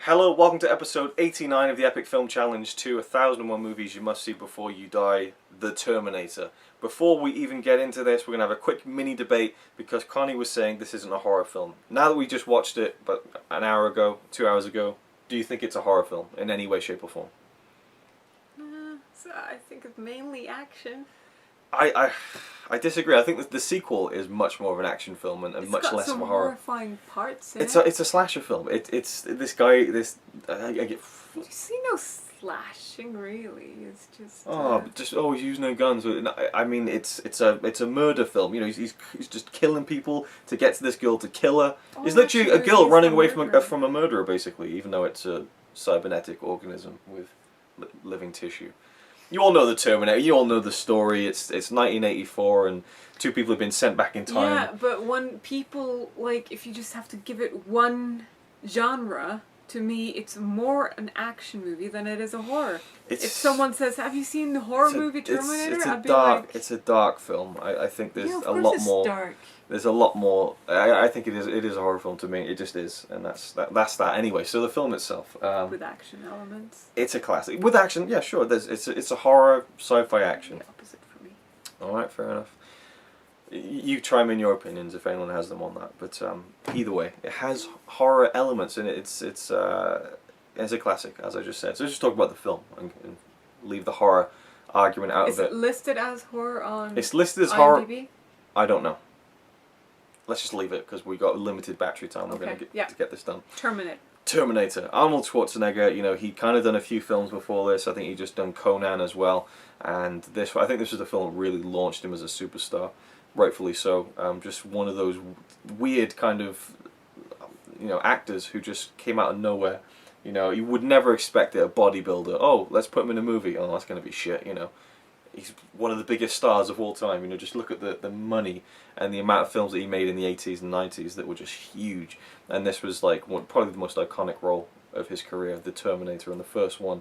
Hello, welcome to episode 89 of the Epic Film Challenge to 1001 Movies You Must See Before You Die, The Terminator. Before we even get into this, we're going to have a quick mini debate because Connie was saying this isn't a horror film. Now that we just watched it, but an hour ago, 2 hours ago, do you think it's a horror film in any way, shape or form? So I think it's mainly action. I disagree. I think that the sequel is much more of an action film and much less of a horror. Horrifying parts in It's a slasher film. It's this guy. I get. You see no slashing really. It's just. Just he's using no guns. I mean, it's a murder film. You know, he's just killing people to get to this girl to kill her. It's literally a girl running away from a murderer, basically, even though it's a cybernetic organism with living tissue. You all know the Terminator. You all know the story. It's 1984, and two people have been sent back in time. Yeah, but when people if you just have to give it one genre, to me, it's more an action movie than it is a horror. If someone says, "Have you seen the horror movie Terminator?" It's a dark film. I think there's a lot more. Dark. There's a lot more. I think it is a horror film to me. It just is, and that's that. Anyway, so the film itself, with action elements. It's a classic with action. Yeah, sure. It's a horror sci-fi action. The opposite for me. All right, fair enough. You chime in your opinions if anyone has them on that. But either way, it has horror elements in it. It's a classic, as I just said. So let's just talk about the film and leave the horror argument out of it. Is it listed as horror on? It's listed as IMDb? horror. I don't know. Let's just leave it because we got limited battery time. We're going to get this done. Terminator. Arnold Schwarzenegger. You know, he'd kind of done a few films before this. I think he just done Conan as well. And I think this was the film that really launched him as a superstar. Rightfully so. Just one of those weird kind of, actors who just came out of nowhere. You know, you would never expect it. A bodybuilder. Oh, let's put him in a movie. Oh, that's going to be shit. You know, he's one of the biggest stars of all time. You know, just look at the money and the amount of films that he made in the 80s and 90s that were just huge. And this was probably the most iconic role of his career, the Terminator, and the first one.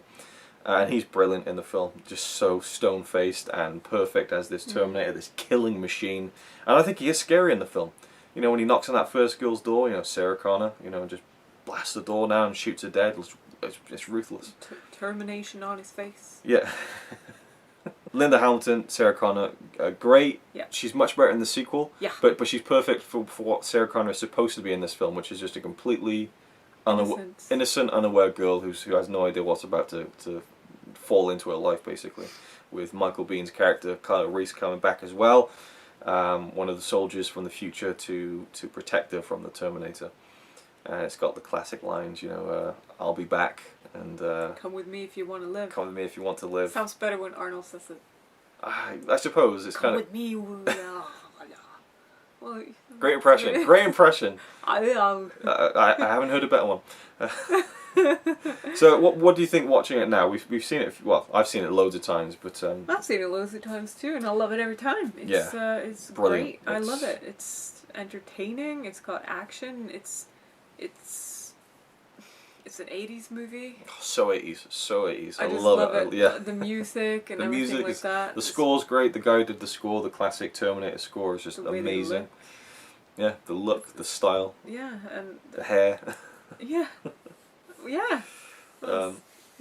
And he's brilliant in the film, just so stone-faced and perfect as this Terminator, this killing machine. And I think he is scary in the film. You know, when he knocks on that first girl's door, Sarah Connor, and just blasts the door down and shoots her dead. It's ruthless. Termination on his face. Yeah. Linda Hamilton, Sarah Connor, great. Yeah. She's much better in the sequel. Yeah. But she's perfect for what Sarah Connor is supposed to be in this film, which is just a completely innocent, unaware girl who has no idea what's about to fall into her life, basically. With Michael Bihn's character, Kyle Reese, coming back as well. One of the soldiers from the future to protect her from the Terminator. And it's got the classic lines, I'll be back. And come with me if you want to live. Come with me if you want to live. Sounds better when Arnold says it. I suppose it's come kind of. With me. Well, great impression. Great impression. I haven't heard a better one. So what do you think watching it now? We've seen it. Well, I've seen it loads of times, but I've seen it loads of times too, and I love it every time. It's brilliant. Great. I love it. It's entertaining. It's got action. It's an 80s movie. So 80s. I just love it. Yeah. The music and everything like that. The score's great. The guy who did the score, the classic Terminator score, is just amazing. Yeah, the look, the style. Yeah, and the hair. Yeah.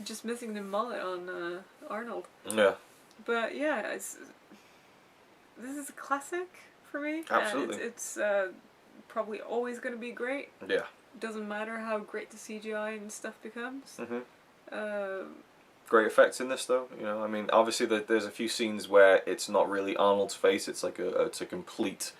Just missing the mullet on Arnold. Yeah. But yeah, this is a classic for me. Absolutely. It's probably always going to be great. Yeah. Doesn't matter how great the CGI and stuff becomes. Great effects in this, though. I mean, obviously there's a few scenes where it's not really Arnold's face. It's it's a complete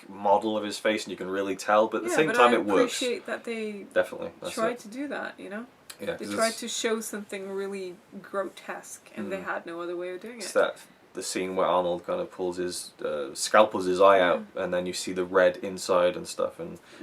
model of his face, and you can really tell. But at the same time, it works. I appreciate that they definitely tried to do that. Yeah, they tried to show something really grotesque, and they had no other way of doing it. It's the scene where Arnold kind of pulls his scalpels his eye out, and then you see the red inside and stuff.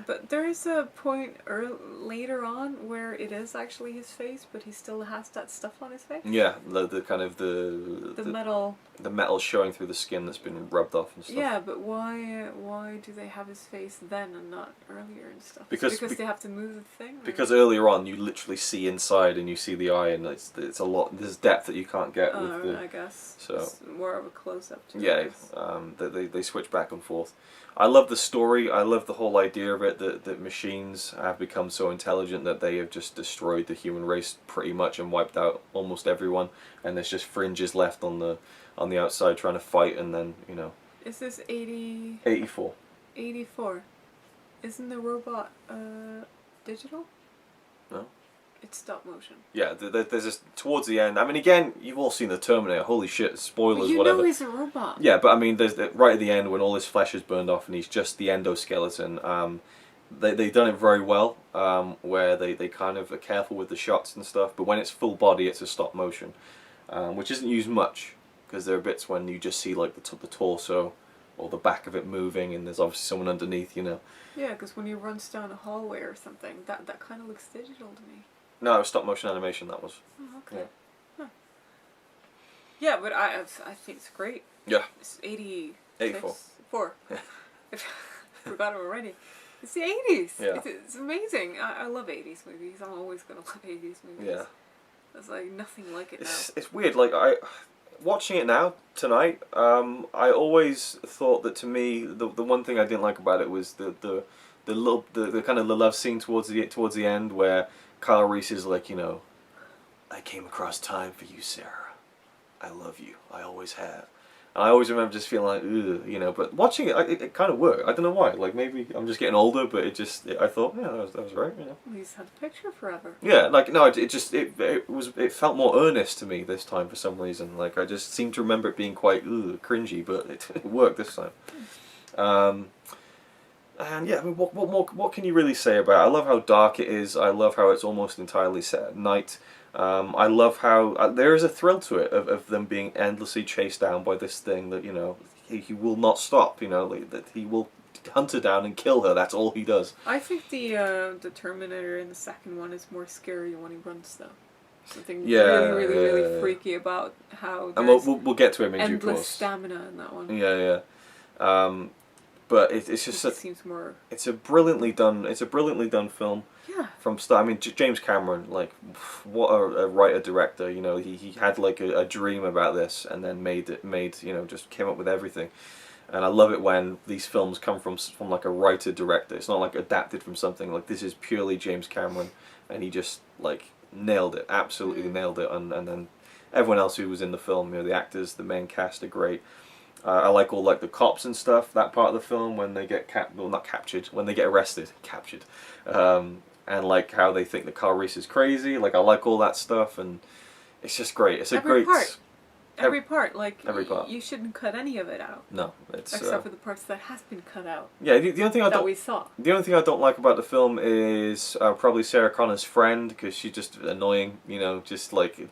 But there is a point later on where it is actually his face, but he still has that stuff on his face. Yeah, the kind of the metal. The metal showing through the skin that's been rubbed off and stuff. Yeah, but why do they have his face then and not earlier and stuff? Because they have to move the thing. Because earlier on you literally see inside and you see the eye, and it's a lot. There's depth that you can't get with the. I guess. So more of a close-up. Yeah, they switch back and forth. I love the story. I love the whole idea of it, that machines have become so intelligent that they have just destroyed the human race pretty much and wiped out almost everyone, and there's just fringes left on the outside trying to fight, and then, you know. Is this 80? 84. 84. Isn't the robot digital? No. It's stop motion. Yeah, there's this towards the end. I mean, again, you've all seen the Terminator. Holy shit, spoilers, you whatever. You know he's a robot. Yeah, but I mean, there's right at the end when all his flesh is burned off and he's just the endoskeleton. They've done it very well, where they kind of are careful with the shots and stuff. But when it's full body, it's a stop motion, which isn't used much because there are bits when you just see like the torso or the back of it moving, and there's obviously someone underneath, you know. Yeah, because when he runs down a hallway or something, that kind of looks digital to me. No, it was stop motion animation. That was. Oh, okay. Yeah. Huh. Yeah, but I think it's great. Yeah. It's 80. 84. 4. Forgot it already. It's the 80s. Yeah. It's amazing. I love 80s movies. I'm always gonna love 80s movies. Yeah. There's like nothing like it now. It's weird. Like watching it now tonight, I always thought that to me the one thing I didn't like about it was the kind of the love scene towards the end where Kyle Reese is like, you know, I came across time for you, Sarah. I love you. I always have. And I always remember just feeling like, ugh, you know. But watching it, it kind of worked. I don't know why. Like maybe I'm just getting older, but I thought, yeah, that was right. You know. Well, he's had a picture forever. Yeah, like no, it felt more earnest to me this time for some reason. Like I just seem to remember it being quite cringy, but it worked this time. And yeah, I mean, what can you really say about it? I love how dark it is. I love how it's almost entirely set at night. I love how there is a thrill to it of them being endlessly chased down by this thing that, you know, he will not stop. You know, that he will hunt her down and kill her. That's all he does. I think the Terminator in the second one is more scary when he runs though. Something really freaky about how. And we'll get to him in due course. Endless stamina in that one. Yeah. But it's just it seems more. It's a brilliantly done film. Yeah. From start, I mean, James Cameron, like, what a writer director. You know, he had like a dream about this, and then made you know, just came up with everything. And I love it when these films come from like a writer director. It's not like adapted from something. Like this is purely James Cameron, and he just like nailed it, absolutely nailed it. And then everyone else who was in the film, you know, the actors, the main cast are great. I like all like the cops and stuff. That part of the film when they get when they get arrested, and like how they think that Kyle Reese is crazy. Like I like all that stuff, and it's just great. It's every part. Every part, like every part. You shouldn't cut any of it out. No, it's except for the parts that has been cut out. Yeah, the only thing we saw. The only thing I don't like about the film is probably Sarah Connor's friend, because she's just annoying. You know, does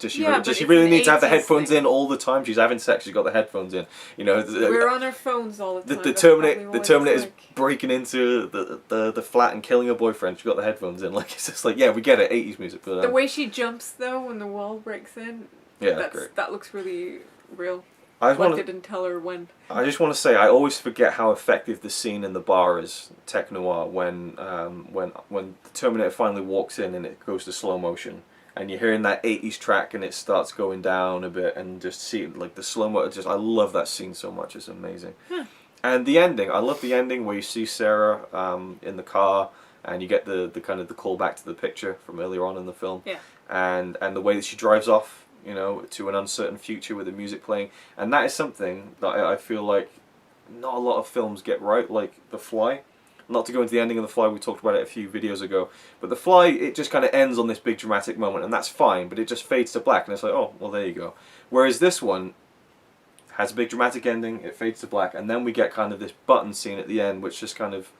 she really need to have the headphones in all the time? She's having sex. She's got the headphones in. You know, we're on our phones all the time. The Terminator's breaking into the flat and killing her boyfriend. She's got the headphones in. Like it's just like, yeah, we get it, 80s music. But the way she jumps though when the wall breaks in. Yeah, that looks really real. They didn't tell her when. I just want to say I always forget how effective the scene in the bar is, tech noir, when the Terminator finally walks in and it goes to slow motion, and you're hearing that 80s track and it starts going down a bit, and just see like the slow mo. I love that scene so much. It's amazing. And the ending, I love the ending where you see Sarah in the car, and you get the kind of the call back to the picture from earlier on in the film. Yeah. And the way that she drives off, you know, to an uncertain future with the music playing, and that is something that I feel like not a lot of films get right, like The Fly. Not to go into the ending of The Fly, we talked about it a few videos ago, but The Fly, it just kind of ends on this big dramatic moment, and that's fine, but it just fades to black, and it's like, oh, well, there you go. Whereas this one has a big dramatic ending, it fades to black, and then we get kind of this button scene at the end, which just kind of,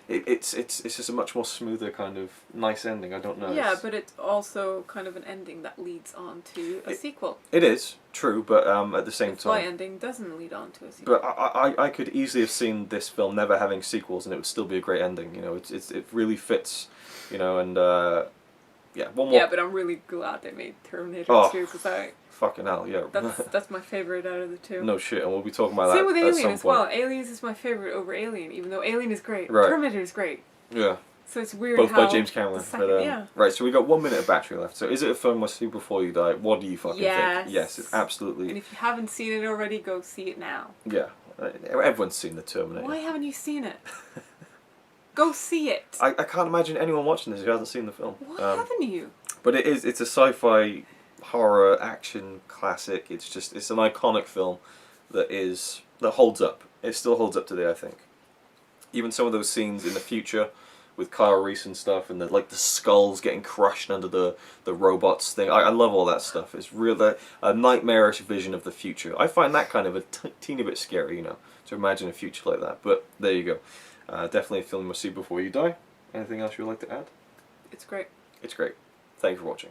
it's just a much more smoother kind of nice ending. I don't know. Yeah, but it's also kind of an ending that leads on to a sequel. It is true, but at the same time, the Fly ending doesn't lead on to a sequel. But I could easily have seen this film never having sequels, and it would still be a great ending. You know, it really fits. You know, and yeah, one more. Yeah, but I'm really glad they made Terminator 2 because fucking hell, yeah. That's my favorite out of the two. No shit, and we'll be talking about that. Same with Alien as well. Aliens is my favorite over Alien, even though Alien is great. Right. Terminator is great. Yeah. So it's weird. Both by James Cameron. Yeah. Right, so we got 1 minute of battery left. So is it a film must see before you die? What do you fucking think? Yes, it's absolutely. And if you haven't seen it already, go see it now. Yeah, everyone's seen the Terminator. Why haven't you seen it? Go see it. I can't imagine anyone watching this who hasn't seen the film. Why haven't you? But it's a sci-fi horror action classic. It's an iconic film that holds up. It still holds up today, I think. Even some of those scenes in the future with Kyle Reese and stuff, and the skulls getting crushed under the robots thing. I love all that stuff. It's a nightmarish vision of the future. I find that kind of a teeny bit scary, to imagine a future like that. But there you go. Definitely a film you must see before you die. Anything else you'd like to add? It's great. It's great. Thank you for watching.